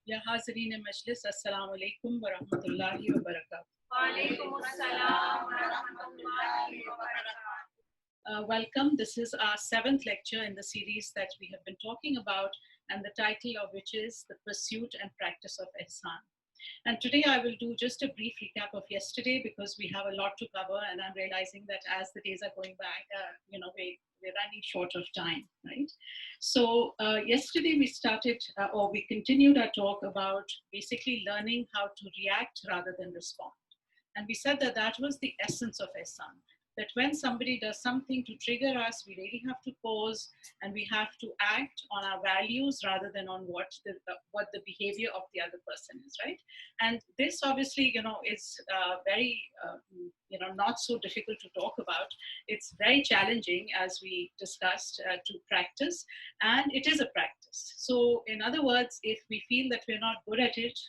Ya Hazreen Majlis, Assalamu alaikum wa rahmatullahi wa barakatuh. Welcome. This is our seventh lecture in the series that we have been talking about, and the title of which is The Pursuit and Practice of Ihsan. And today I will do just a brief recap of yesterday because we have a lot to cover, and I'm realizing that as the days are going by, we're running short of time, right? So yesterday we started, or we continued our talk about basically learning how to react rather than respond. And we said that that was the essence of Ihsan, that when somebody does something to trigger us, we really have to pause and we have to act on our values rather than on what the behavior of the other person is, right? And this obviously, is very, not so difficult to talk about. It's very challenging, as we discussed, to practice, and it is a practice. So in other words, if we feel that we're not good at it,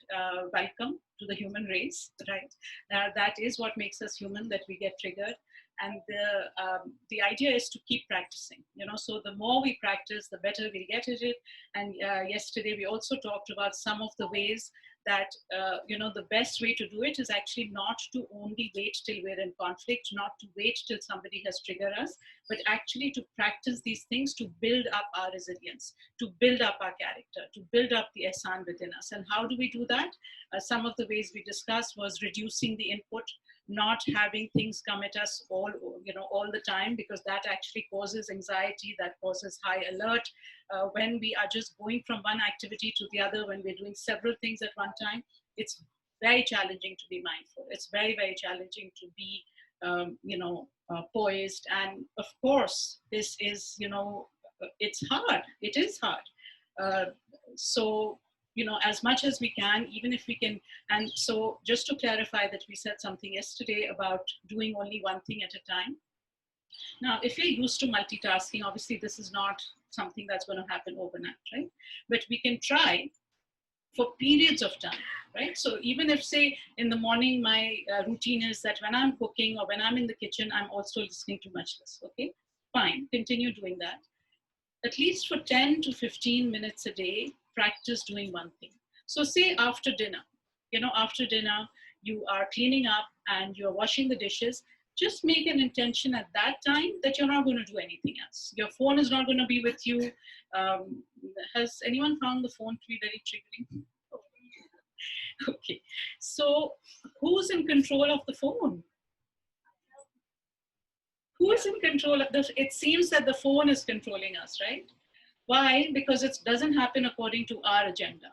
welcome to the human race, right? That is what makes us human, that we get triggered. And the idea is to keep practicing, so the more we practice, the better we get at it. And yesterday we also talked about some of the ways that, the best way to do it is actually not to only wait till we're in conflict, not to wait till somebody has triggered us, but actually to practice these things to build up our resilience, to build up our character, to build up the ihsan within us. And how do we do that? Some of the ways we discussed was reducing the input, not having things come at us all the time, because that actually causes anxiety, that causes high alert. When we are just going from one activity to the other, when we're doing several things at one time, it's very challenging to be mindful. It's very, very challenging to be, poised. And of course, this is, it's hard. It is hard. So, as much as we can, even if we can. And so just to clarify that we said something yesterday about doing only one thing at a time. Now, if you're used to multitasking, obviously this is not something that's going to happen overnight, right? But we can try for periods of time, right? So even if, say, in the morning, my routine is that when I'm cooking or when I'm in the kitchen, I'm also listening to Majlis, okay? Fine, continue doing that. At least for 10 to 15 minutes a day, practice doing one thing. So say after dinner, after dinner, you are cleaning up and you're washing the dishes. Just make an intention at that time that you're not going to do anything else. Your phone is not going to be with you. Has anyone found the phone to be very triggering? Okay. So who's in control of the phone? Who is in control of this? It seems that the phone is controlling us, right? Why? Because it doesn't happen according to our agenda.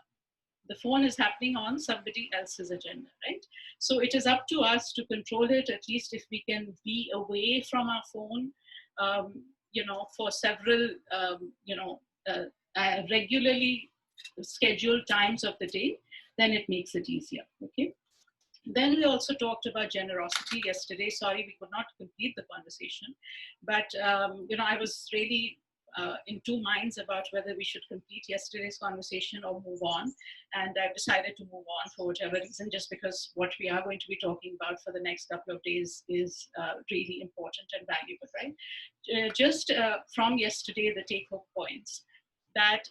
The phone is happening on somebody else's agenda, right? So it is up to us to control it, at least if we can be away from our phone, for several, regularly scheduled times of the day, then it makes it easier, okay? Then we also talked about generosity yesterday. Sorry, we could not complete the conversation, but I was really in two minds about whether we should complete yesterday's conversation or move on. And I've decided to move on for whatever reason, just because what we are going to be talking about for the next couple of days is really important and valuable, right? Just from yesterday, the take-home points that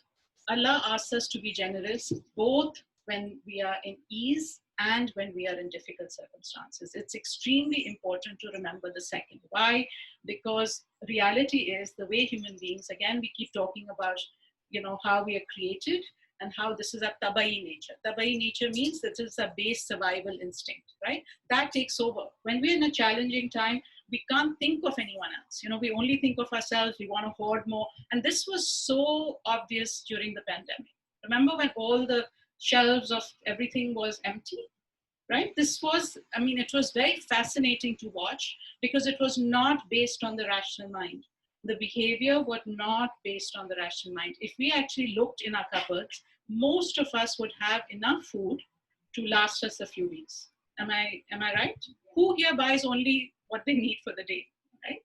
Allah asks us to be generous both when we are in ease and when we are in difficult circumstances. It's extremely important to remember the second. Why? Because reality is the way human beings, again, we keep talking about, how we are created and how this is a tabai nature. Tabai nature means that it's a base survival instinct, right? That takes over. When we're in a challenging time, we can't think of anyone else. We only think of ourselves. We want to hoard more. And this was so obvious during the pandemic. Remember when all the shelves of everything was empty, right? This was, it was very fascinating to watch because it was not based on the rational mind. The behavior was not based on the rational mind. If we actually looked in our cupboards, most of us would have enough food to last us a few weeks. Am I right? Who here buys only what they need for the day, right?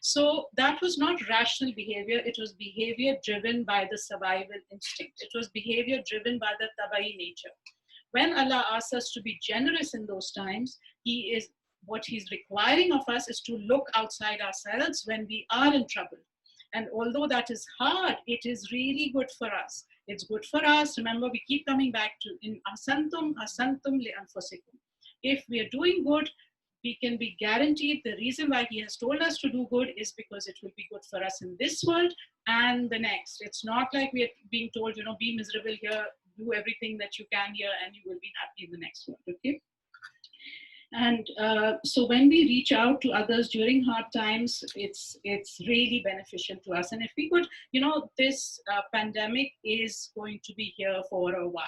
So that was not rational behavior. It was behavior driven by the survival instinct. It was behavior driven by the tabai nature. When Allah asks us to be generous in those times, what He's requiring of us is to look outside ourselves when we are in trouble. And although that is hard, it is really good for us. It's good for us. Remember, we keep coming back to in asantum, asantum li anfusikum. If we are doing good, we can be guaranteed the reason why he has told us to do good is because it will be good for us in this world and the next. It's not like we are being told, be miserable here, do everything that you can here, and you will be happy in the next world. Okay. And so when we reach out to others during hard times, it's really beneficial to us. And if we could, this pandemic is going to be here for a while,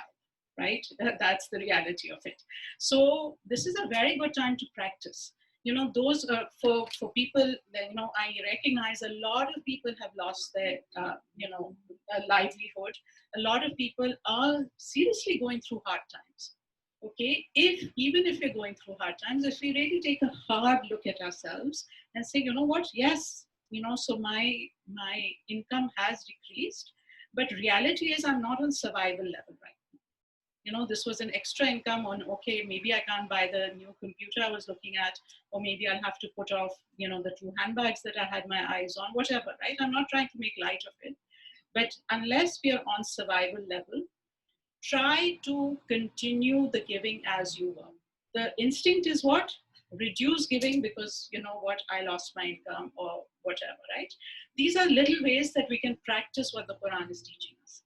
right? That's the reality of it. So this is a very good time to practice. Those for people, I recognize a lot of people have lost their, livelihood. A lot of people are seriously going through hard times. Okay, even if we're going through hard times, if we really take a hard look at ourselves and say, you know what, yes, so my income has decreased, but reality is I'm not on survival level right now. This was an extra income on, okay, maybe I can't buy the new computer I was looking at, or maybe I'll have to put off, the 2 handbags that I had my eyes on, whatever, right? I'm not trying to make light of it, but unless we are on survival level, try to continue the giving as you were. The instinct is what? Reduce giving because, I lost my income or whatever, right? These are little ways that we can practice what the Quran is teaching us.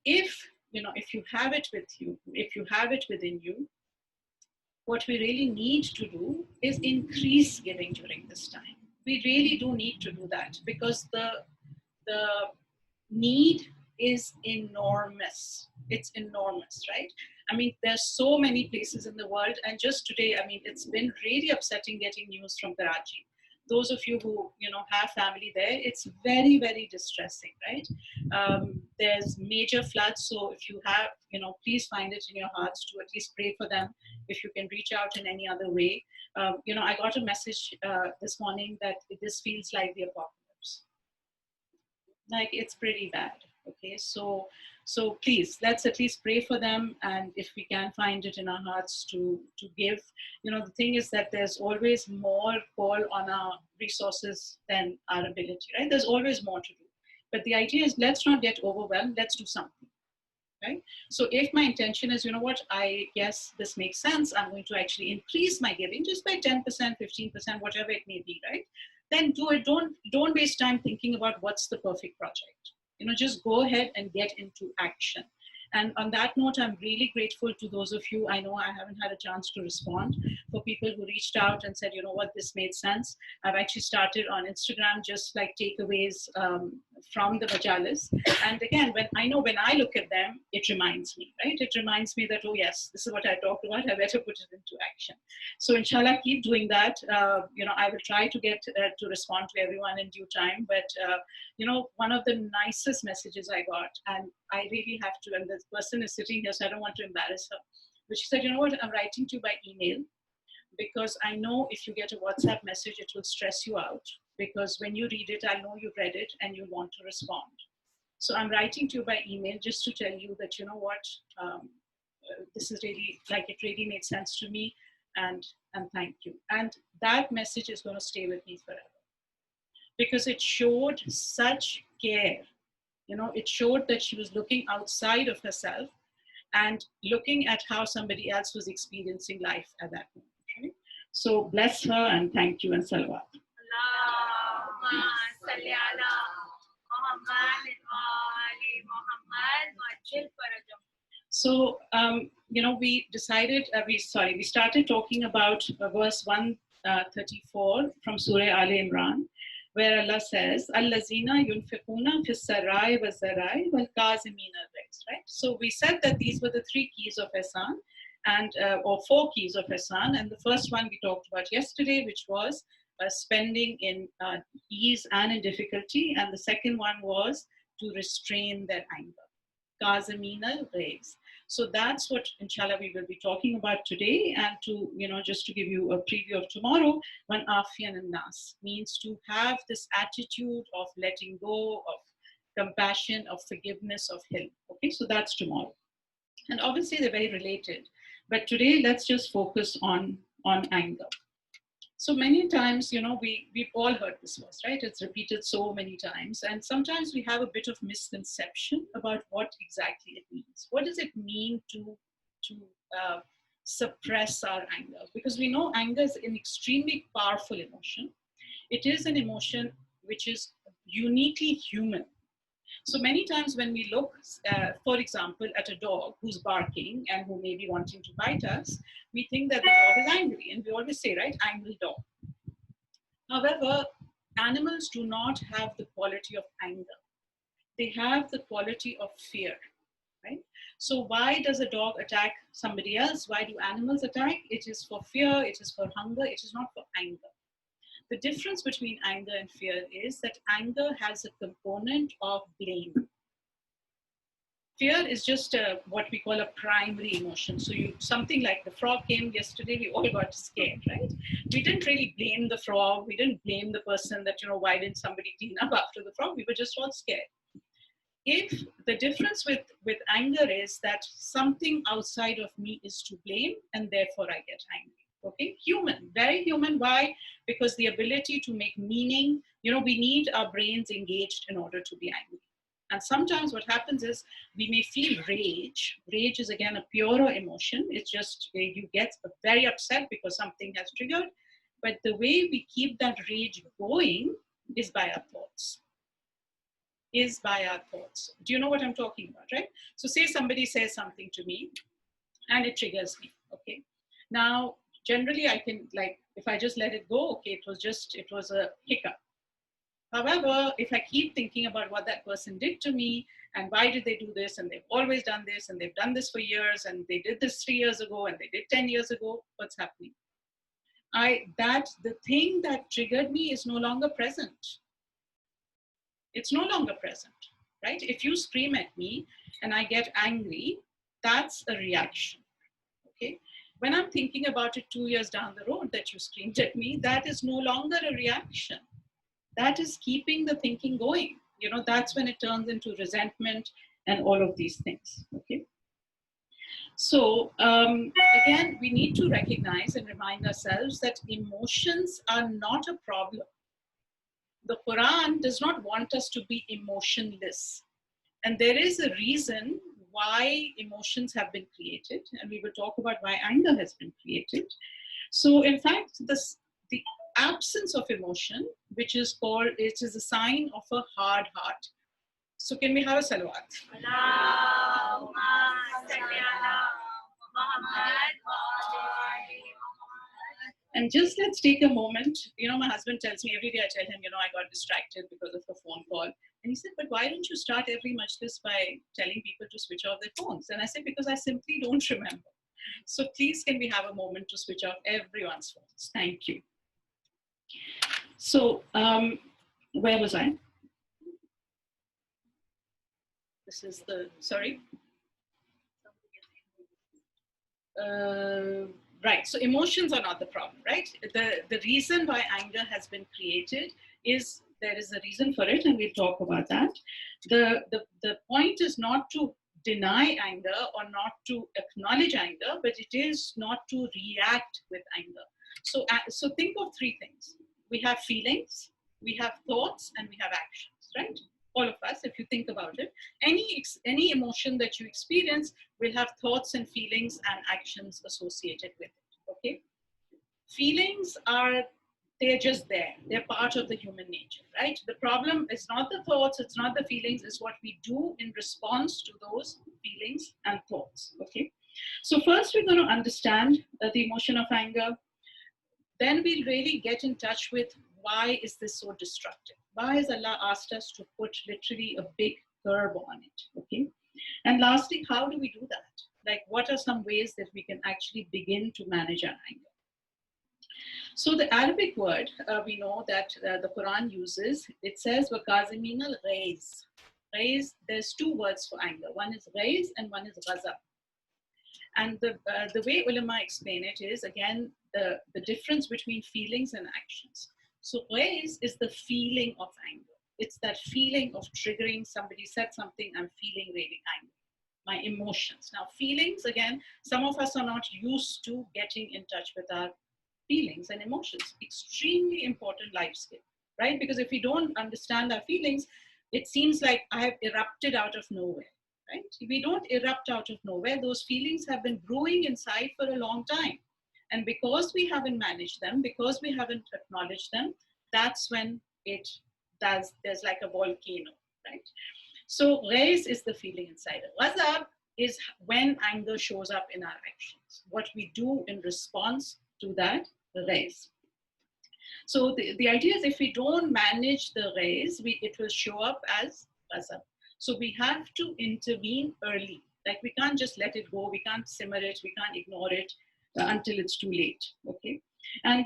If you have it with you, if you have it within you, what we really need to do is increase giving during this time. We really do need to do that because the need is enormous. It's enormous, right? I mean, there's so many places in the world, and just today, I mean, it's been really upsetting getting news from Karachi. Those of you who have family there, it's very, very distressing, right? There's major floods, so if you have, please find it in your hearts to at least pray for them. If you can reach out in any other way, I got a message this morning that this feels like the apocalypse. Like it's pretty bad. Okay, so please let's at least pray for them, and if we can find it in our hearts to give. The thing is that there's always more call on our resources than our ability, right? There's always more to do, but the idea is let's not get overwhelmed. Let's do something, right? So if my intention is, yes, this makes sense, I'm going to actually increase my giving just by 10%, 15%, whatever it may be, right? Then do it. Don't waste time thinking about what's the perfect project. Just go ahead and get into action. And on that note, I'm really grateful to those of you. I know I haven't had a chance to respond, for people who reached out and said, this made sense. I've actually started on Instagram, just like takeaways from the majalis. And again, when I look at them, it reminds me, right? It reminds me that, oh yes, this is what I talked about. I better put it into action. So inshallah, keep doing that. I will try to get to respond to everyone in due time. But, one of the nicest messages I got, and I really have to, and this person is sitting here, so I don't want to embarrass her, but she said, I'm writing to you by email because I know if you get a WhatsApp message, it will stress you out, because when you read it, I know you've read it and you want to respond. So I'm writing to you by email just to tell you that, this is really, it really made sense to me, and thank you. And that message is going to stay with me forever, because it showed such care. It showed that she was looking outside of herself and looking at how somebody else was experiencing life at that moment. Right? So bless her and thank you and salawat. So, we decided, we started talking about verse 134 from Surah Al Imran, where Allah says, Allazina yunfiquna fis sarai wa zarai wal kazimina al-ghayz, right? So we said that these were the 3 keys of Ihsan, and or 4 keys of Ihsan, and the first one we talked about yesterday, which was spending in ease and in difficulty, and the second one was to restrain their anger. Kazimina al-ghayz. So that's what, inshallah, we will be talking about today. And to, just to give you a preview of tomorrow, when afiyan an-nas means to have this attitude of letting go, of compassion, of forgiveness, of hilm. Okay, so that's tomorrow. And obviously they're very related. But today, let's just focus on anger. So many times, we've all heard this verse, right? It's repeated so many times. And sometimes we have a bit of misconception about what exactly it means. What does it mean to uh, suppress our anger? Because we know anger is an extremely powerful emotion. It is an emotion which is uniquely human. So many times when we look, for example, at a dog who's barking and who may be wanting to bite us, we think that the dog is angry. And we always say, right, angry dog. However, animals do not have the quality of anger. They have the quality of fear, right? So why does a dog attack somebody else? Why do animals attack? It is for fear, it is for hunger, it is not for anger. The difference between anger and fear is that anger has a component of blame. Fear is just what we call a primary emotion. So something like the frog came yesterday, we all got scared, right? We didn't really blame the frog. We didn't blame the person that, why didn't somebody clean up after the frog? We were just all scared. If the difference with anger is that something outside of me is to blame and therefore I get angry. Okay, human, very human. Why? Because the ability to make meaning, we need our brains engaged in order to be angry. And sometimes what happens is we may feel rage. Rage is again a purer emotion. It's just you get very upset because something has triggered. But the way we keep that rage going is by our thoughts. Do you know what I'm talking about, right? So say somebody says something to me and it triggers me, okay? Now, generally I can, if I just let it go, okay, it was a hiccup. However, if I keep thinking about what that person did to me and why did they do this and they've always done this and they've done this for years and they did this 3 years ago and they did 10 years ago, what's happening? The thing that triggered me is no longer present. It's no longer present, right? If you scream at me and I get angry, that's a reaction, okay? When I'm thinking about it 2 years down the road that you screamed at me, that is no longer a reaction. That is keeping the thinking going. That's when it turns into resentment and all of these things, okay? So again, we need to recognize and remind ourselves that emotions are not a problem. The Quran does not want us to be emotionless. And there is a reason why emotions have been created. And we will talk about why anger has been created. So in fact, the absence of emotion, which is a sign of a hard heart. So can we have a salawat? And just let's take a moment. My husband tells me every day, I tell him, I got distracted because of a phone call. And he said, but why don't you start every majlis by telling people to switch off their phones? And I said, because I simply don't remember. So please, can we have a moment to switch off everyone's phones? Thank you. So where was I? This is sorry. Right, so emotions are not the problem, right? The reason why anger has been created is there is a reason for it, and we'll talk about that. The point is not to deny anger or not to acknowledge anger, but it is not to react with anger. So think of three things. We have feelings, we have thoughts, and we have actions, right? All of us, if you think about it, any emotion that you experience will have thoughts and feelings and actions associated with it, okay? Feelings they're just there. They're part of the human nature, right? The problem is not the thoughts, it's not the feelings, it's what we do in response to those feelings and thoughts, okay? So first we're going to understand the emotion of anger. Then we'll really get in touch with why is this so destructive? Why has Allah asked us to put literally a big curb on it, okay? And lastly, how do we do that? Like, what are some ways that we can actually begin to manage our anger? So the Arabic word, we know that the Quran uses, it says, وَكَاظِمِينَ الْغَيْظِ. Ghayz, there's two words for anger. One is ghayz and one is ghazab. And the way ulama explain it is, again, the difference between feelings and actions. So ghayz is the feeling of anger. It's that feeling of triggering, somebody said something, I'm feeling really angry. My emotions. Now feelings, again, some of us are not used to getting in touch with our feelings and emotions. Extremely important life skill, right? Because if we don't understand our feelings, it seems like I have erupted out of nowhere, right? We don't erupt out of nowhere. Those feelings have been brewing inside for a long time. And because we haven't managed them, because we haven't acknowledged them, that's when it does, there's like a volcano, right? So raise is the feeling inside. Ghazab is when anger shows up in our actions, what we do in response to that raise. So the idea is if we don't manage the raise, it will show up as ghazab. So we have to intervene early. Like we can't just let it go. We can't simmer it. We can't ignore it until it's too late. Okay. And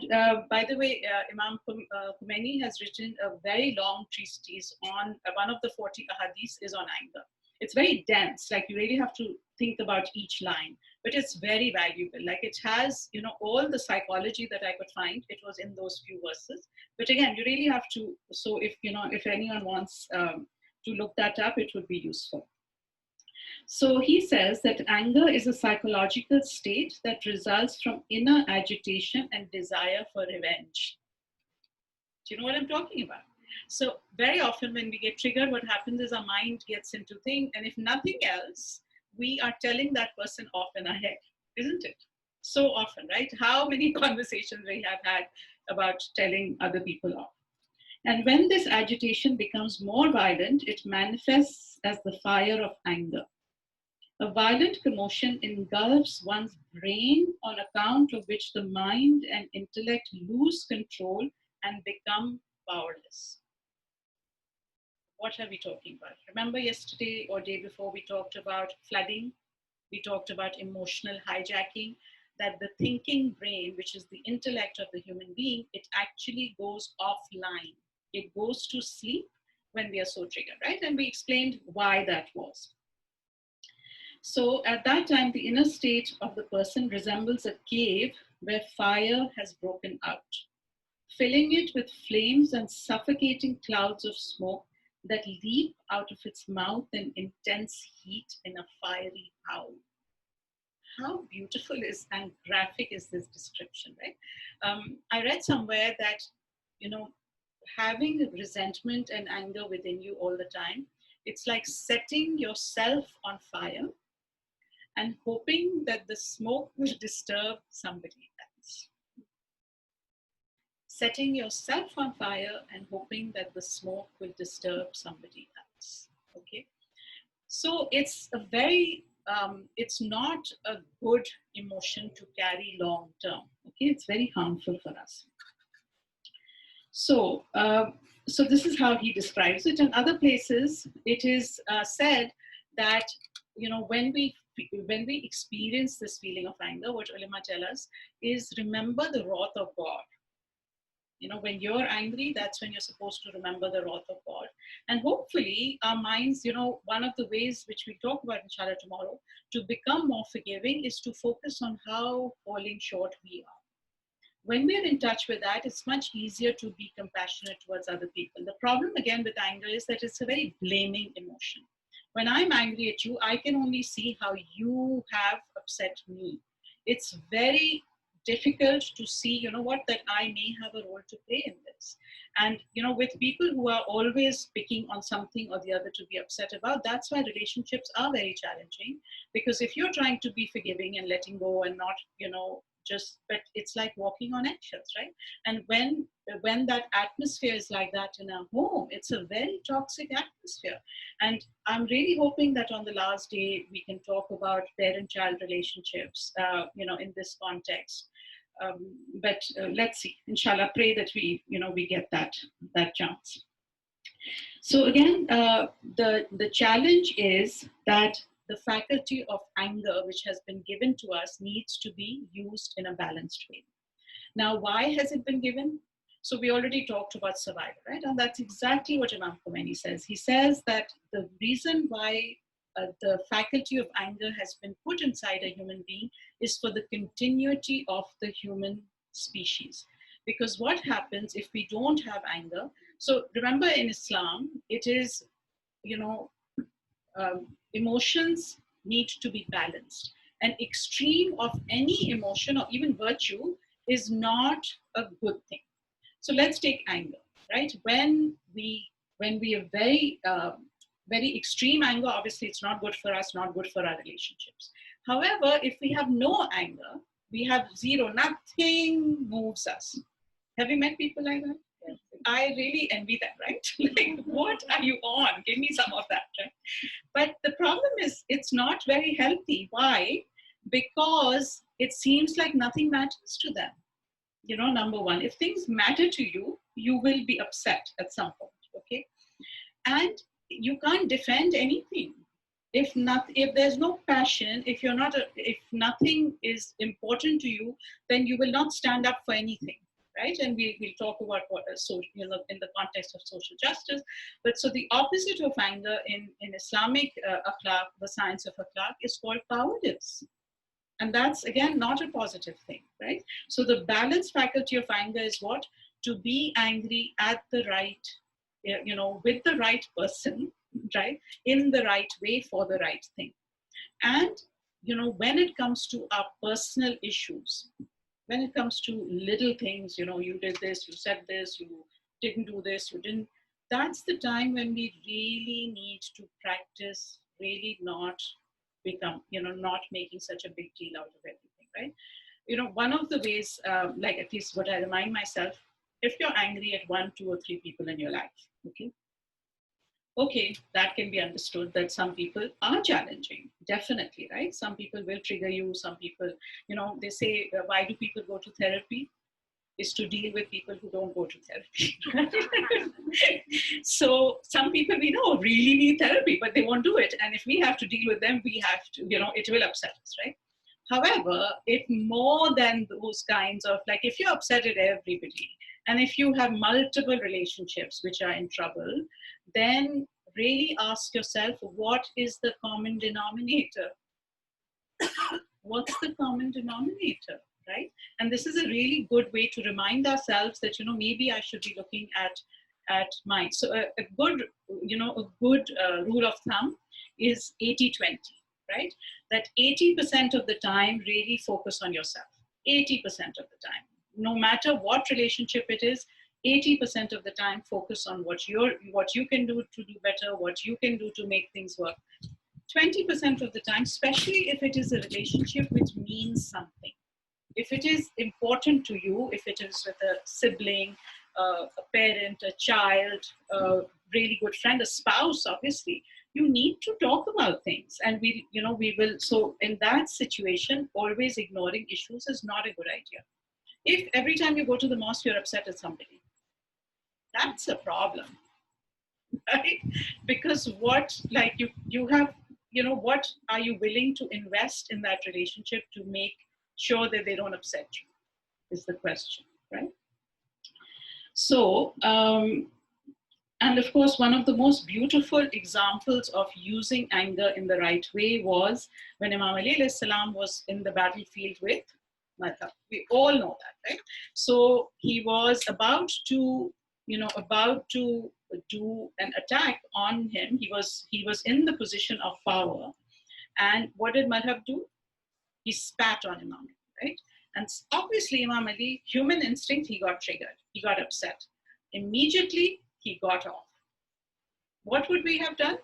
by the way, Imam Khomeini has written a very long treatise on one of the 40 ahadiths is on anger. It's very dense, like you really have to think about each line, but it's very valuable. Like it has, you know, all the psychology that I could find, it was in those few verses. But again, you really have to, so if, you know, if anyone wants to look that up, it would be useful. So he says that anger is a psychological state that results from inner agitation and desire for revenge. Do you know what I'm talking about? So very often when we get triggered, what happens is our mind gets into things, and if nothing else, we are telling that person off in our head, isn't it? So often, right? How many conversations we have had about telling other people off. And when this agitation becomes more violent, it manifests as the fire of anger. A violent commotion engulfs one's brain, on account of which the mind and intellect lose control and become powerless. What are we talking about? Remember yesterday or day before we talked about flooding? We talked about emotional hijacking, that the thinking brain, which is the intellect of the human being, it actually goes offline. It goes to sleep when we are so triggered, right? And we explained why that was. So at that time, the inner state of the person resembles a cave where fire has broken out, filling it with flames and suffocating clouds of smoke that leap out of its mouth in intense heat in a fiery howl. How beautiful is and graphic is this description, right? I read somewhere that, you know, having resentment and anger within you all the time, it's like setting yourself on fire and hoping that the smoke will disturb somebody else. Setting yourself on fire and hoping that the smoke will disturb somebody else. Okay, so it's a very it's not a good emotion to carry long term. Okay, it's very harmful for us. So so this is how he describes it. In other places it is said that, you know, when we experience this feeling of anger, what ulama tell us is remember the wrath of God. You know, when you're angry, that's when you're supposed to remember the wrath of God. And hopefully our minds, you know, one of the ways which we talk about inshallah tomorrow to become more forgiving is to focus on how falling short we are. When we're in touch with that, it's much easier to be compassionate towards other people. The problem again with anger is that it's a very blaming emotion. When I'm angry at you, I can only see how you have upset me. It's very difficult to see, you know what, that I may have a role to play in this. And, you know, with people who are always picking on something or the other to be upset about, that's why relationships are very challenging. Because if you're trying to be forgiving and letting go and not, you know, just, but it's like walking on eggshells, right? And when that atmosphere is like that in a home, it's a very toxic atmosphere. And I'm really hoping that on the last day we can talk about parent-child relationships, you know, in this context. But let's see, inshallah, pray that we get that chance. So again, the challenge is that the faculty of anger, which has been given to us, needs to be used in a balanced way. Now, why has it been given? So we already talked about survival, right? And that's exactly what Imam Khomeini says. He says that the reason why the faculty of anger has been put inside a human being is for the continuity of the human species. Because what happens if we don't have anger? So remember, in Islam, it is, you know, emotions need to be balanced. An extreme of any emotion or even virtue is not a good thing. So let's take anger, right? When we are very extreme anger, obviously it's not good for us, not good for our relationships. However, if we have no anger, we have zero, nothing moves us. Have you met people like that? Yes. I really envy them, right? Like, what are you on? Give me some of that, right? But the problem is, it's not very healthy. Why? Because it seems like nothing matters to them. You know, number one, if things matter to you, you will be upset at some point, okay? And you can't defend anything. If there's no passion, if nothing is important to you, then you will not stand up for anything, right? And we'll talk about what so in the context of social justice. But so the opposite of anger in Islamic akhlaq, the science of akhlaq, is called cowardice. And that's, again, not a positive thing, right? So the balanced faculty of anger is what? To be angry at the right, with the right person, right? In the right way for the right thing. And, when it comes to our personal issues, when it comes to little things, you did this, you said this, you didn't do this, you didn't, that's the time when we really need to practice really not not making such a big deal out of everything, right? One of the ways, like at least what I remind myself, if you're angry at 1, 2, or 3 people in your life, okay, that can be understood that some people are challenging, definitely, right? Some people will trigger you, some people, they say, why do people go to therapy? Is to deal with people who don't go to therapy. So some people we know really need therapy, but they won't do it. And if we have to deal with them, we have to, it will upset us, right? However, if more than those kinds of, like, if you're upset at everybody, and if you have multiple relationships which are in trouble, then really ask yourself, what is the common denominator? What's the common denominator? Right? And this is a really good way to remind ourselves that, maybe I should be looking at mine. So a good rule of thumb is 80-20, right? That 80% of the time, really focus on yourself. 80% of the time, no matter what relationship it is, 80% of the time, focus on what you can do to do better, what you can do to make things work. 20% of the time, especially if it is a relationship which means something, if it is important to you, if it is with a sibling, a parent, a child, a really good friend, a spouse, obviously, you need to talk about things. And we will, so in that situation, always ignoring issues is not a good idea. If every time you go to the mosque, you're upset at somebody, that's a problem, right? Because what are you willing to invest in that relationship to make sure that they don't upset you, is the question, right? So, and of course, one of the most beautiful examples of using anger in the right way was when Imam Ali alayhi salam was in the battlefield with Madhab. We all know that, right? So he was about to do an attack on him. He was in the position of power. And what did Madhab do? He spat on Imam Ali, right? And obviously Imam Ali, human instinct, he got triggered. He got upset. Immediately, he got off. What would we have done?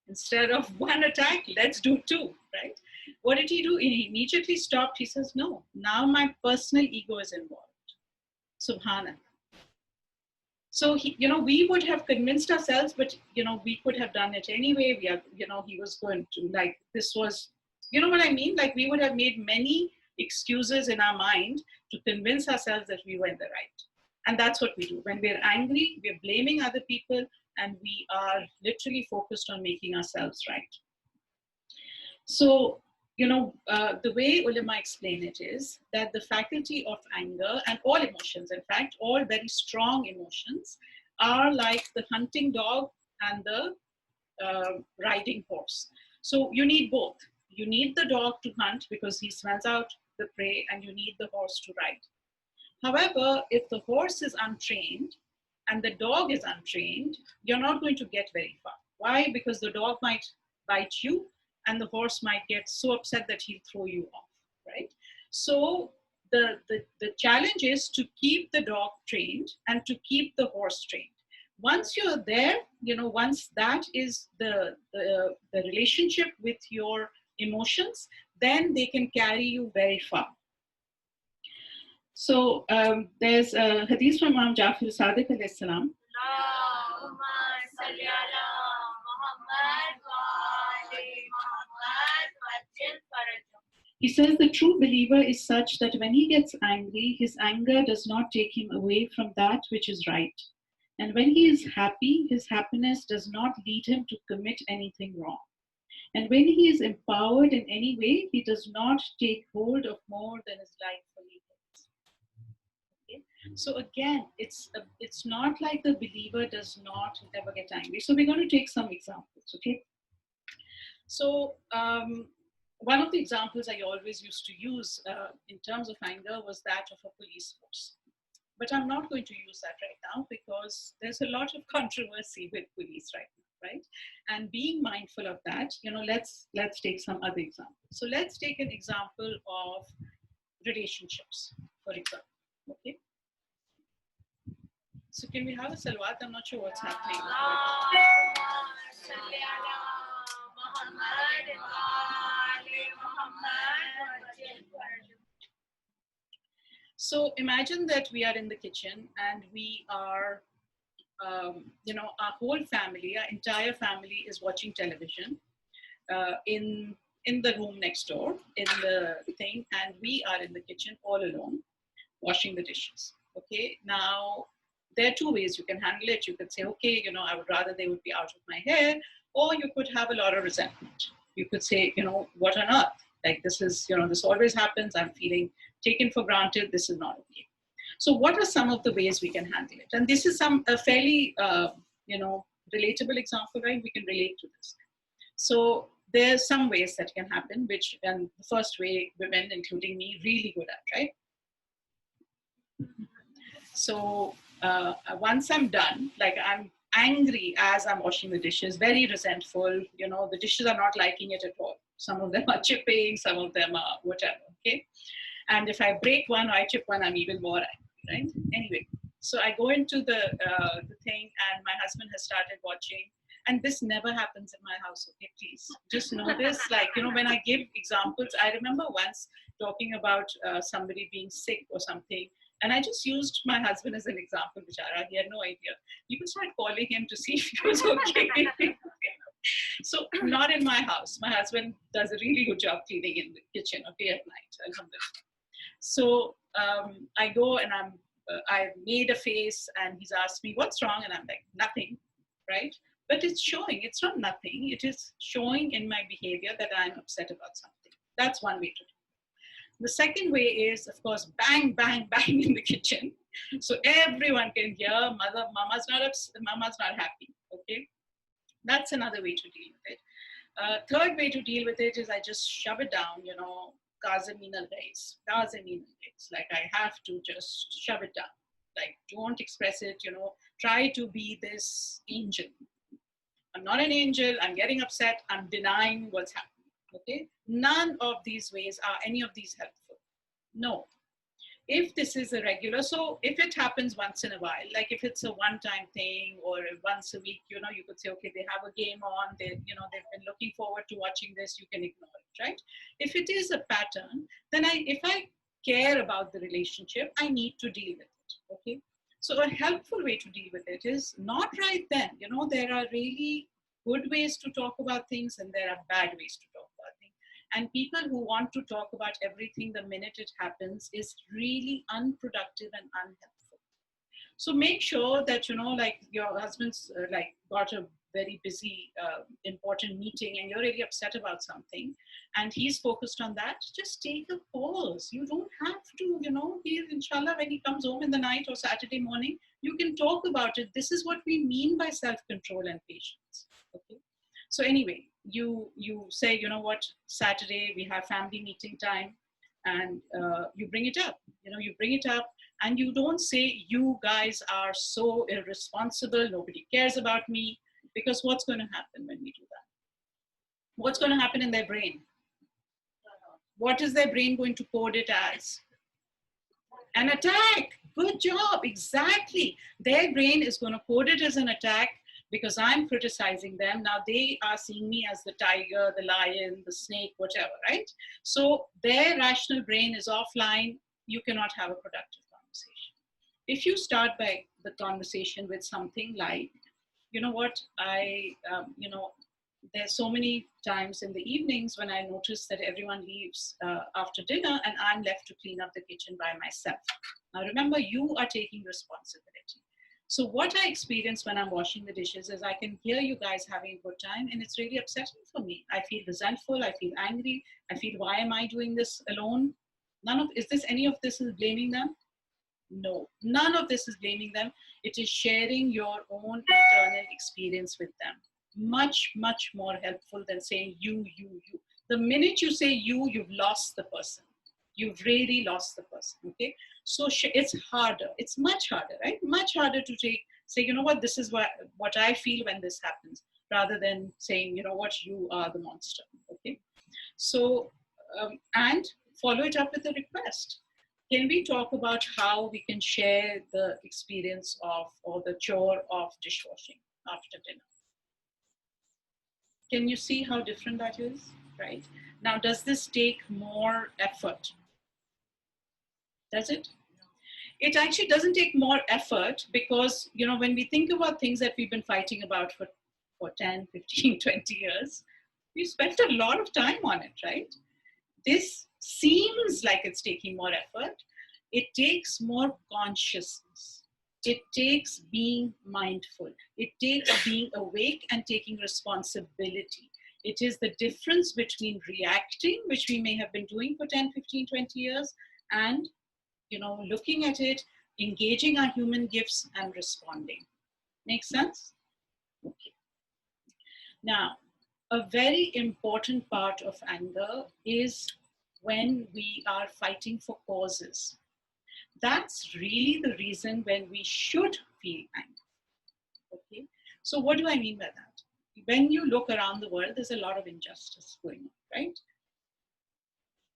Instead of one attack, let's do 2, right? What did he do? He immediately stopped. He says, no, now my personal ego is involved. Subhanallah. So we would have convinced ourselves, but we could have done it anyway. He was going to, like, this was, what I mean? Like, we would have made many excuses in our mind to convince ourselves that we were in the right. And that's what we do. When we're angry, we're blaming other people, and we are literally focused on making ourselves right. So, the way ulama explain it is that the faculty of anger, and all emotions, in fact, all very strong emotions, are like the hunting dog and the riding horse. So you need both. You need the dog to hunt because he smells out the prey, and you need the horse to ride. However, if the horse is untrained and the dog is untrained, you're not going to get very far. Why? Because the dog might bite you, and the horse might get so upset that he'll throw you off, right? So the challenge is to keep the dog trained and to keep the horse trained. Once you're there, once that is the relationship with your emotions, then they can carry you very far. So there's a hadith from Imam Jafar Sadiq alayhi salam. He says the true believer is such that when he gets angry, his anger does not take him away from that which is right. And when he is happy, his happiness does not lead him to commit anything wrong. And when he is empowered in any way, he does not take hold of more than his life needs. Okay? So again, it's not like the believer does not ever get angry. So we're going to take some examples, okay? So one of the examples I always used to use in terms of anger was that of a police force. But I'm not going to use that right now because there's a lot of controversy with police right now, right? And being mindful of that, let's take some other examples. So let's take an example of relationships, for example, okay? So can we have a salawat? I'm not sure what's happening. So imagine that we are in the kitchen and we are, our whole family, our entire family is watching television in the room next door, in the thing, and we are in the kitchen all alone, washing the dishes. Okay, now there are two ways you can handle it. You could say, okay, I would rather they would be out of my hair, or you could have a lot of resentment. You could say, what on earth? Like this is, this always happens. I'm feeling taken for granted. This is not okay. So what are some of the ways we can handle it? And this is a fairly, relatable example, right? We can relate to this. So there's some ways that can happen, which, and the first way women, including me, really good at, right? So once I'm done, like I'm angry as I'm washing the dishes, very resentful, the dishes are not liking it at all. Some of them are chipping, some of them are whatever, okay? And if I break one or I chip one, I'm even more angry, right? Anyway, so I go into the thing and my husband has started watching. And this never happens in my house, okay, please. Just know this, like, when I give examples, I remember once talking about somebody being sick or something. And I just used my husband as an example, Bichara. He had no idea. You could start calling him to see if he was okay. So not in my house. My husband does a really good job cleaning in the kitchen, okay, at night. Alhamdulillah. So I go and I made a face and he's asked me, what's wrong? And I'm like, nothing, right? But it's showing, it's not nothing. It is showing in my behavior that I'm upset about something. That's one way to do it. The second way is, of course, bang, bang, bang in the kitchen. So everyone can hear, mama's not happy, okay? That's another way to deal with it. Third way to deal with it is I just shove it down, Kazaminal days. Like I have to just shove it down. Like don't express it, try to be this angel. I'm not an angel, I'm getting upset, I'm denying what's happening, okay? None of these ways are any of these helpful. No. If this is a regular, so if it happens once in a while, like if it's a one-time thing or once a week, you could say, okay, they have a game on, they've been looking forward to watching this, you can ignore it, right? If it is a pattern, then if I care about the relationship, I need to deal with it, okay? So a helpful way to deal with it is not right then, there are really good ways to talk about things and there are bad ways to talk about things. And people who want to talk about everything the minute it happens is really unproductive and unhelpful. So make sure that, like your husband's got a very busy, important meeting and you're really upset about something and he's focused on that, just take a pause. You don't have to, inshallah, when he comes home in the night or Saturday morning, you can talk about it. This is what we mean by self-control and patience, okay? So anyway, you say, what, Saturday we have family meeting time and you bring it up, and you don't say, you guys are so irresponsible, nobody cares about me, because what's going to happen when we do that? What's going to happen in their brain? What is their brain going to code it as? An attack. Good job. Exactly. Their brain is going to code it as an attack because I'm criticizing them. Now they are seeing me as the tiger, the lion, the snake, whatever, right? So their rational brain is offline. You cannot have a productive conversation. If you start by the conversation with something like, you know what, there's so many times in the evenings when I notice that everyone leaves after dinner and I'm left to clean up the kitchen by myself. Now remember, you are taking responsibility. So what I experience when I'm washing the dishes is I can hear you guys having a good time and it's really upsetting for me. I feel resentful, I feel angry, I feel, why am I doing this alone? Any of this is blaming them? No, none of this is blaming them. It is sharing your own internal experience with them. Much, much more helpful than saying you. The minute you say you, you've lost the person. You've really lost the person, okay? So it's harder. It's much harder, right? Much harder to say, you know what, this is what I feel when this happens, rather than saying, you know what, you are the monster, okay? So, and follow it up with a request. Can we talk about how we can share the experience of, or the chore of dishwashing after dinner? Can you see how different that is, right? Now, does this take more effort? Does it? It actually doesn't take more effort because, you know, when we think about things that we've been fighting about for 10, 15, 20 years, we spent a lot of time on it, right? This seems like it's taking more effort. It takes more consciousness. It takes being mindful. It takes being awake and taking responsibility. It is the difference between reacting, which we may have been doing for 10, 15, 20 years, and, you know, looking at it, engaging our human gifts and responding. Make sense? Okay. Now, a very important part of anger is when we are fighting for causes. That's really the reason when we should feel anger. Okay, so what do I mean by that? When you look around the world, there's a lot of injustice going on, right?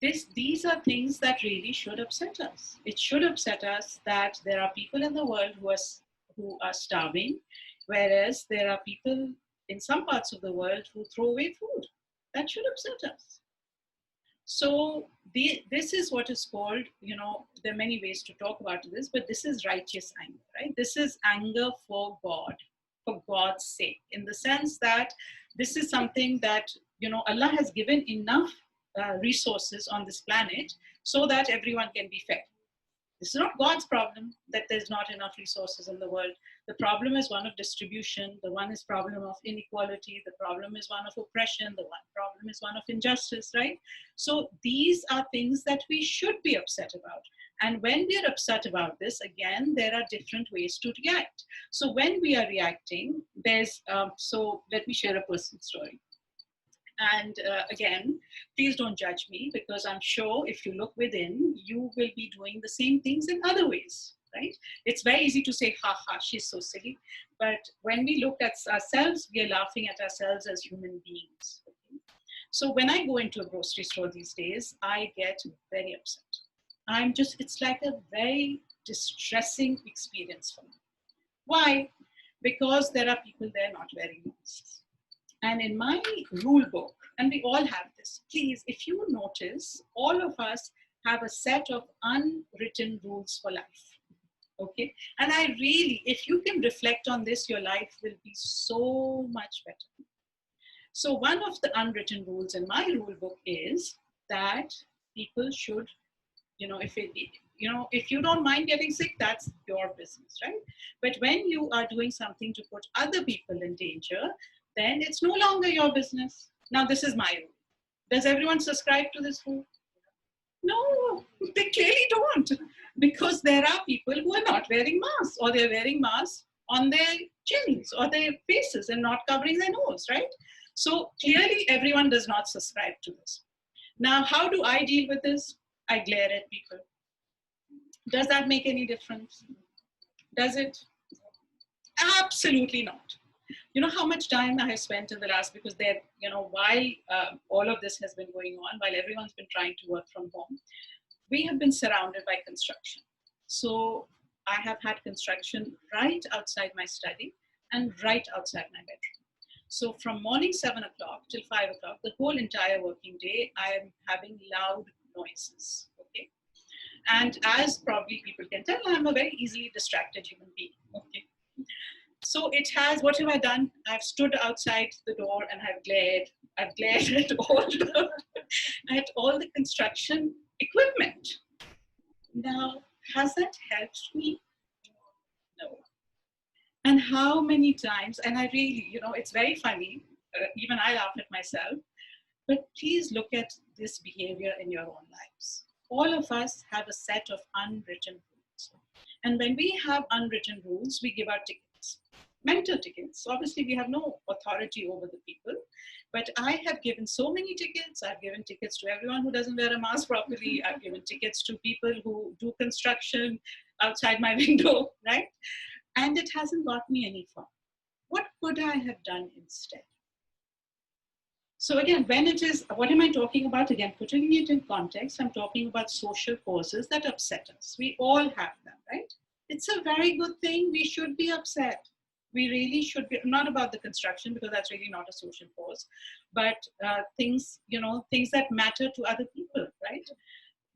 These are things that really should upset us. It should upset us that there are people in the world who are starving, whereas there are people in some parts of the world who throw away food. That should upset us. So this is what is called, you know, there are many ways to talk about this, but this is righteous anger, right? This is anger for God, for God's sake, in the sense that this is something that, you know, Allah has given enough resources on this planet so that everyone can be fed. This is not God's problem that there's not enough resources in the world. The problem is one of distribution. The one is problem of inequality. The problem is one of oppression. The one problem is one of injustice, right? So these are things that we should be upset about. And when we are upset about this, again, there are different ways to react. So when we are reacting, so let me share a personal story. And again, please don't judge me, because I'm sure if you look within, you will be doing the same things in other ways, right? It's very easy to say, ha ha, she's so silly. But when we look at ourselves, we are laughing at ourselves as human beings. Okay? So when I go into a grocery store these days, I get very upset. It's like a very distressing experience for me. Why? Because there are people there not wearing masks. And in my rule book, and we all have this, please, if you notice, all of us have a set of unwritten rules for life. Okay? And I really, if you can reflect on this, your life will be so much better. So one of the unwritten rules in my rule book is that people should, if you don't mind getting sick, that's your business, right? But when you are doing something to put other people in danger, then it's no longer your business. Now, this is my rule. Does everyone subscribe to this rule? No, they clearly don't. Because there are people who are not wearing masks, or they're wearing masks on their chins or their faces and not covering their nose, right? So clearly everyone does not subscribe to this. Now, how do I deal with this? I glare at people. Does that make any difference? Does it? Absolutely not. You know how much time I have spent in the last, because while all of this has been going on, while everyone's been trying to work from home, we have been surrounded by construction. So I have had construction right outside my study and right outside my bedroom. So from morning 7 o'clock till 5 o'clock, the whole entire working day, I am having loud noises. Okay. And as probably people can tell, I'm a very easily distracted human being. Okay. So it has, what have I done? I've stood outside the door and I've glared. I've glared at all the construction equipment. Now, has that helped me? No. And how many times, and I really, it's very funny, even I laugh at myself, but please look at this behavior in your own lives. All of us have a set of unwritten rules. And when we have unwritten rules, we give out tickets, mental tickets. Obviously, we have no authority over the people, but I have given so many tickets. I've given tickets to everyone who doesn't wear a mask properly. I've given tickets to people who do construction outside my window, right? And it hasn't got me any far. What could I have done instead? So again, when it is, what am I talking about? Again, putting it in context, I'm talking about social causes that upset us. We all have them, right? It's a very good thing. We should be upset. We really should be, not about the construction, because that's really not a social cause, but things, things that matter to other people, right?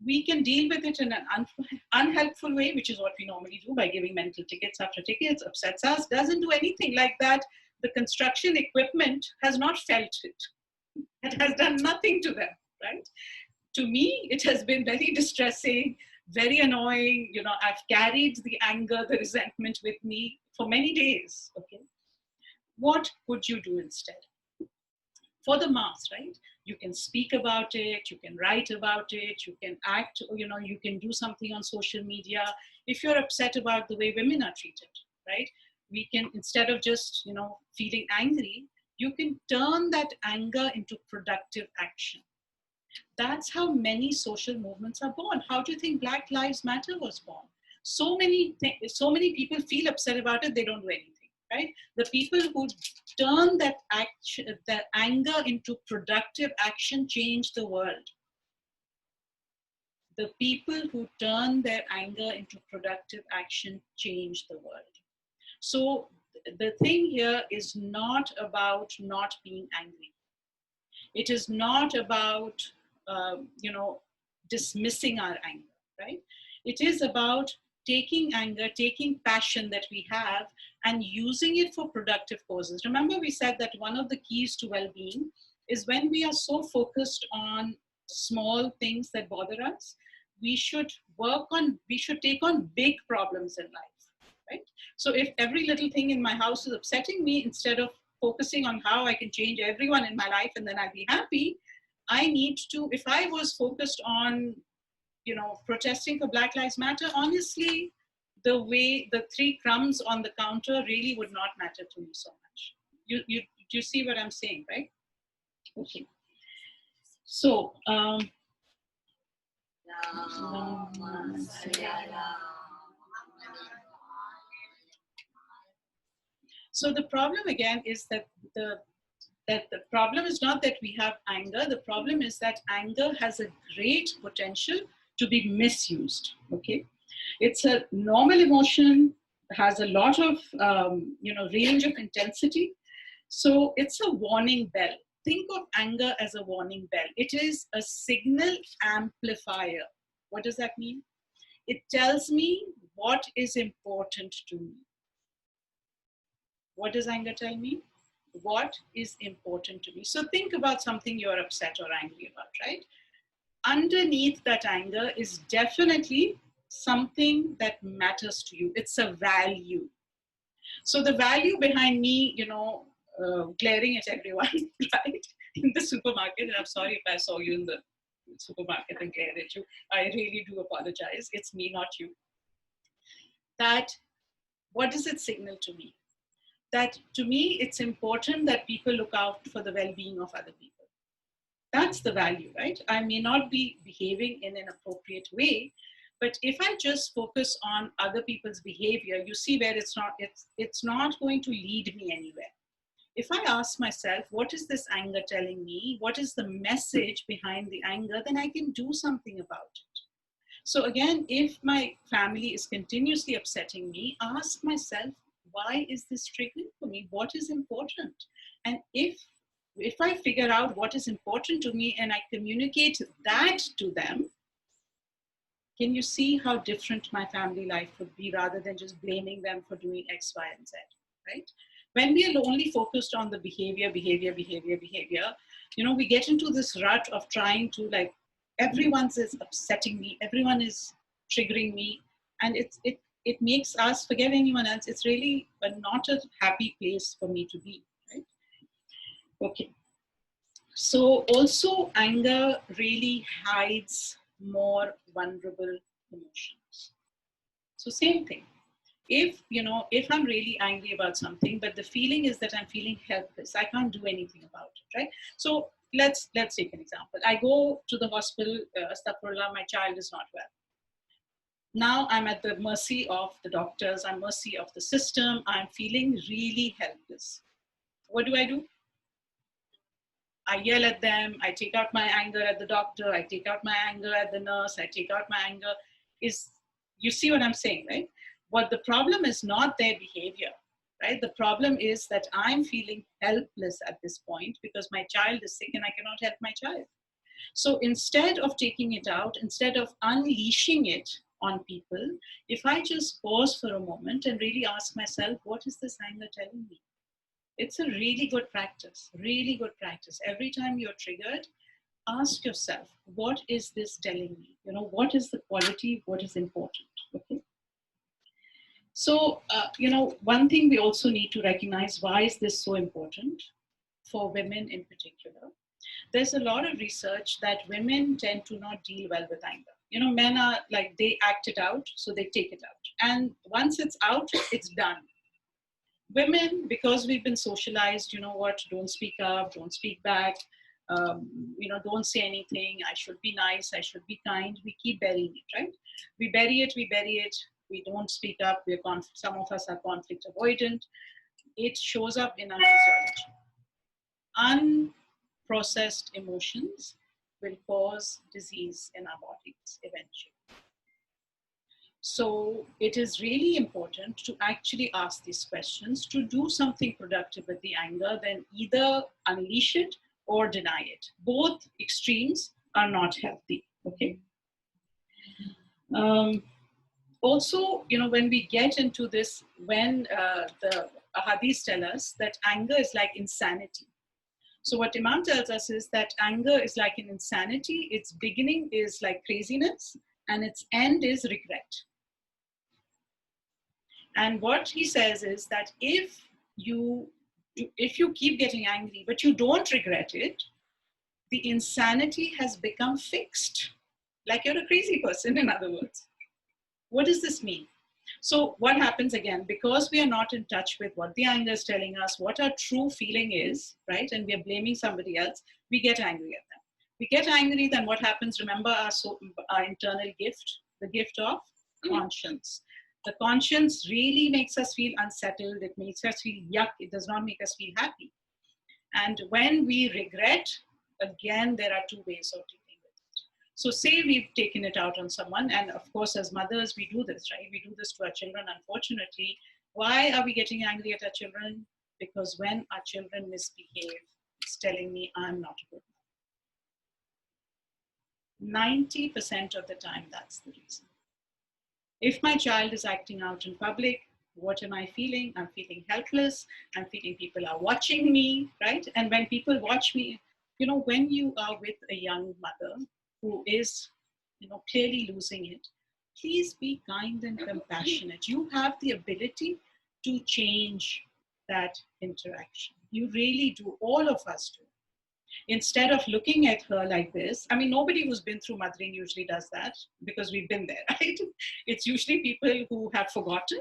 We can deal with it in an unhelpful way, which is what we normally do by giving mental tickets after tickets. Upsets us, doesn't do anything like that. The construction equipment has not felt it. It has done nothing to them, right? To me, it has been very distressing, very annoying. I've carried the anger, the resentment with me for many days, okay? What could you do instead? For the mass, right? You can speak about it, you can write about it, you can act, you can do something on social media. If you're upset about the way women are treated, right? We can, instead of just, feeling angry, you can turn that anger into productive action. That's how many social movements are born. How do you think Black Lives Matter was born? So many people feel upset about it, they don't do anything, right? The people who turn that anger into productive action change the world. The people who turn their anger into productive action change the world. So the thing here is not about not being angry. It is not about, dismissing our anger, right? It is about taking anger, taking passion that we have and using it for productive causes. Remember, we said that one of the keys to well-being is when we are so focused on small things that bother us, we should take on big problems in life, right? So if every little thing in my house is upsetting me, instead of focusing on how I can change everyone in my life and then I'll be happy, I need to, if I was focused on, protesting for Black Lives Matter, honestly, the 3 crumbs on the counter really would not matter to me so much. You see what I'm saying, right? Okay. So, so the problem again is that the problem is not that we have anger. The problem is that anger has a great potential to be misused. Okay, it's a normal emotion, has a lot of range of intensity. So it's a warning bell. Think of anger as a warning bell. It is a signal amplifier. What does that mean? It tells me what is important to me. What does anger tell me? What is important to me? So think about something you're upset or angry about, right? Underneath that anger is definitely something that matters to you. It's a value. So the value behind me, glaring at everyone, right, in the supermarket, and I'm sorry if I saw you in the supermarket and glared at you. I really do apologize. It's me, not you. That, what does it signal to me? That to me, it's important that people look out for the well-being of other people. That's the value, right? I may not be behaving in an appropriate way, but if I just focus on other people's behavior, you see where it's not going to lead me anywhere. If I ask myself, what is this anger telling me? What is the message behind the anger? Then I can do something about it. So again, if my family is continuously upsetting me, ask myself, why is this triggering for me? What is important? And if I figure out what is important to me and I communicate that to them, can you see how different my family life would be rather than just blaming them for doing X, Y, and Z, right? When we are only focused on the behavior, we get into this rut of trying to like, everyone is upsetting me, everyone is triggering me, and it makes us forget anyone else. It's really not a happy place for me to be, right? Okay. So also anger really hides more vulnerable emotions. So same thing. If I'm really angry about something, but the feeling is that I'm feeling helpless, I can't do anything about it, right? So let's take an example. I go to the hospital, astaghfirullah, my child is not well. Now I'm at the mercy of the doctors, I'm mercy of the system, I'm feeling really helpless. What do? I yell at them, I take out my anger at the doctor, I take out my anger at the nurse, I take out my anger. You see what I'm saying, right? But the problem is not their behavior, right? The problem is that I'm feeling helpless at this point because my child is sick and I cannot help my child. So instead of taking it out, instead of unleashing it on people, if I just pause for a moment and really ask myself, what is this anger telling me? It's a really good practice, really good practice. Every time you're triggered, ask yourself, what is this telling me? What is the quality? What is important? Okay. So, one thing we also need to recognize, why is this so important for women in particular? There's a lot of research that women tend to not deal well with anger. Men are like, they act it out, so they take it out. And once it's out, it's done. Women, because we've been socialized, don't speak up, don't speak back, don't say anything, I should be nice, I should be kind, we keep burying it, right? We bury it, we don't speak up, some of us are conflict avoidant. It shows up in our physiology. Unprocessed emotions will cause disease in our bodies eventually. So it is really important to actually ask these questions, to do something productive with the anger, then either unleash it or deny it. Both extremes are not healthy, okay? Also, when we get into this, when the hadiths tell us that anger is like insanity. So what Imam tells us is that anger is like an insanity. Its beginning is like craziness and its end is regret. And what he says is that if you keep getting angry, but you don't regret it, the insanity has become fixed. Like you're a crazy person, in other words. What does this mean? So what happens again, because we are not in touch with what the anger is telling us, what our true feeling is, right? And we are blaming somebody else, we get angry at them. We get angry, then what happens? Remember our internal gift, the gift of conscience. The conscience really makes us feel unsettled. It makes us feel yuck. It does not make us feel happy. And when we regret, again, there are two ways of dealing with it. So say we've taken it out on someone, and of course, as mothers, we do this, right? We do this to our children, unfortunately. Why are we getting angry at our children? Because when our children misbehave, it's telling me I'm not a good mother. 90% of the time, that's the reason. If my child is acting out in public, what am I feeling? I'm feeling helpless. I'm feeling people are watching me, right? And when people watch me, when you are with a young mother who is, clearly losing it, please be kind and compassionate. You have the ability to change that interaction. You really do. All of us do. Instead of looking at her like this, I mean, nobody who's been through mothering usually does that because we've been there, right? It's usually people who have forgotten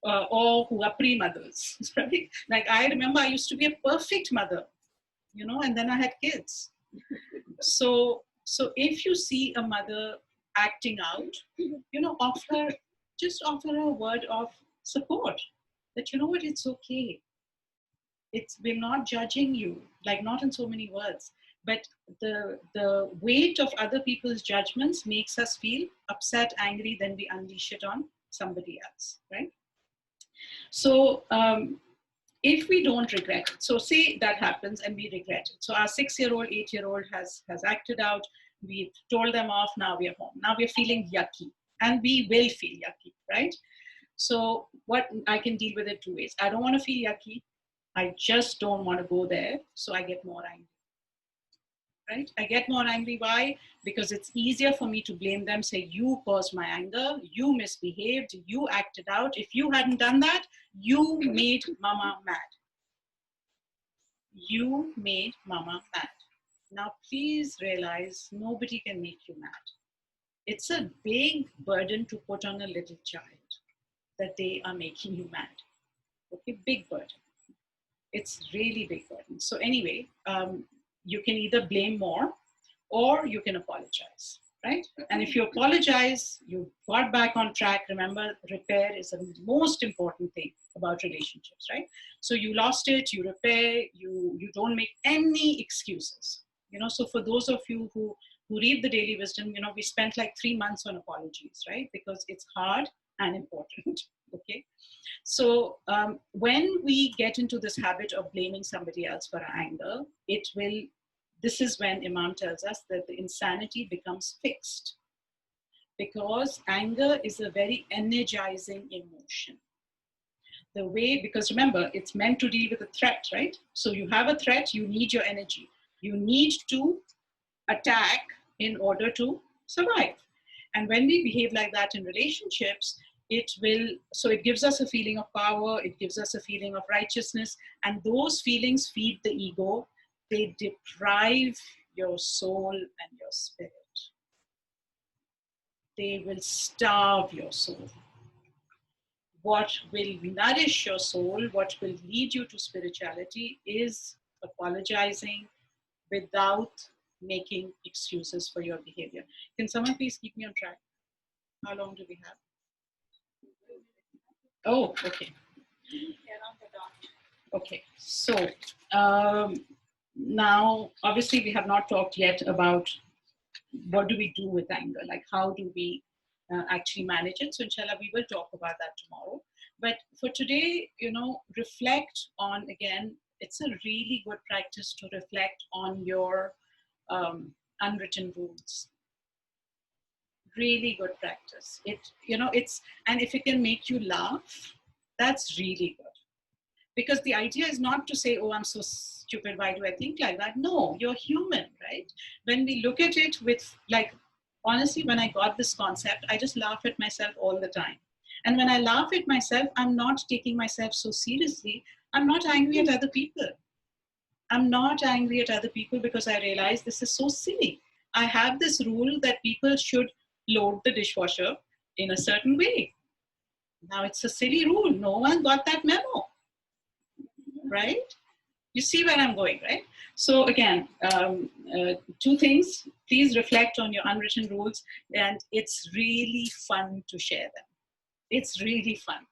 or who are pre-mothers, right? Like I remember I used to be a perfect mother, and then I had kids. So if you see a mother acting out, just offer her a word of support that, what, it's okay. We're not judging you, like not in so many words. But the weight of other people's judgments makes us feel upset, angry, then we unleash it on somebody else, right? So if we don't regret it, so say that happens and we regret it. So our 6-year-old, 8-year-old has acted out, we've told them off, now we're home. Now we're feeling yucky, and we will feel yucky, right? So what I can deal with it 2 ways. I don't want to feel yucky. I just don't want to go there. So I get more angry, right? I get more angry. Why? Because it's easier for me to blame them, say, you caused my anger, you misbehaved, you acted out. If you hadn't done that, you made mama mad. You made mama mad. Now, please realize nobody can make you mad. It's a big burden to put on a little child that they are making you mad. Okay, big burden. It's really big burden. So anyway, you can either blame more or you can apologize, right? And if you apologize, you got back on track. Remember, repair is the most important thing about relationships, right? So you lost it, you repair, you don't make any excuses. You know, so for those of you who read the Daily Wisdom, you know, we spent like 3 months on apologies, right? Because it's hard and important, okay? So when we get into this habit of blaming somebody else for our anger, this is when Imam tells us that the insanity becomes fixed, because anger is a very energizing emotion. Because remember, it's meant to deal with a threat, right? So you have a threat, you need your energy. You need to attack in order to survive. And when we behave like that in relationships, it gives us a feeling of power, it gives us a feeling of righteousness, and those feelings feed the ego. They deprive your soul and your spirit. They will starve your soul. What will nourish your soul, what will lead you to spirituality, is apologizing without making excuses for your behavior. Can someone please keep me on track? How long do we have? Oh, okay. Okay, so now obviously we have not talked yet about what do we do with anger, like how do we actually manage it. So inshallah, we will talk about that tomorrow. But for today, you know, reflect on, again, it's a really good practice to reflect on your unwritten rules. Really good practice. And if it can make you laugh, that's really good. Because the idea is not to say, oh, I'm so stupid, why do I think like that? No, you're human, right? When we look at it with, like, honestly, when I got this concept, I just laugh at myself all the time. And when I laugh at myself, I'm not taking myself so seriously. I'm not angry at other people. I'm not angry at other people because I realize this is so silly. I have this rule that people should load the dishwasher in a certain way. Now it's a silly rule. No one got that memo, right? You see where I'm going, right? So again, 2 things. Please reflect on your unwritten rules, and it's really fun to share them. It's really fun.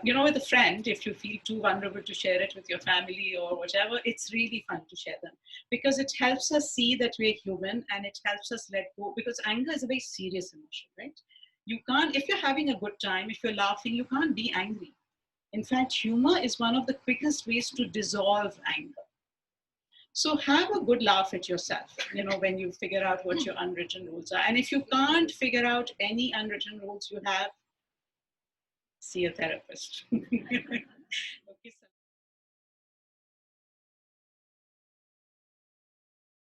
You know, with a friend, if you feel too vulnerable to share it with your family or whatever, it's really fun to share them, because it helps us see that we're human, and it helps us let go, because anger is a very serious emotion, right? You can't, if you're having a good time, if you're laughing, you can't be angry. In fact, humor is one of the quickest ways to dissolve anger. So have a good laugh at yourself, you know, when you figure out what your unwritten rules are. And if you can't figure out any unwritten rules you have, see a therapist.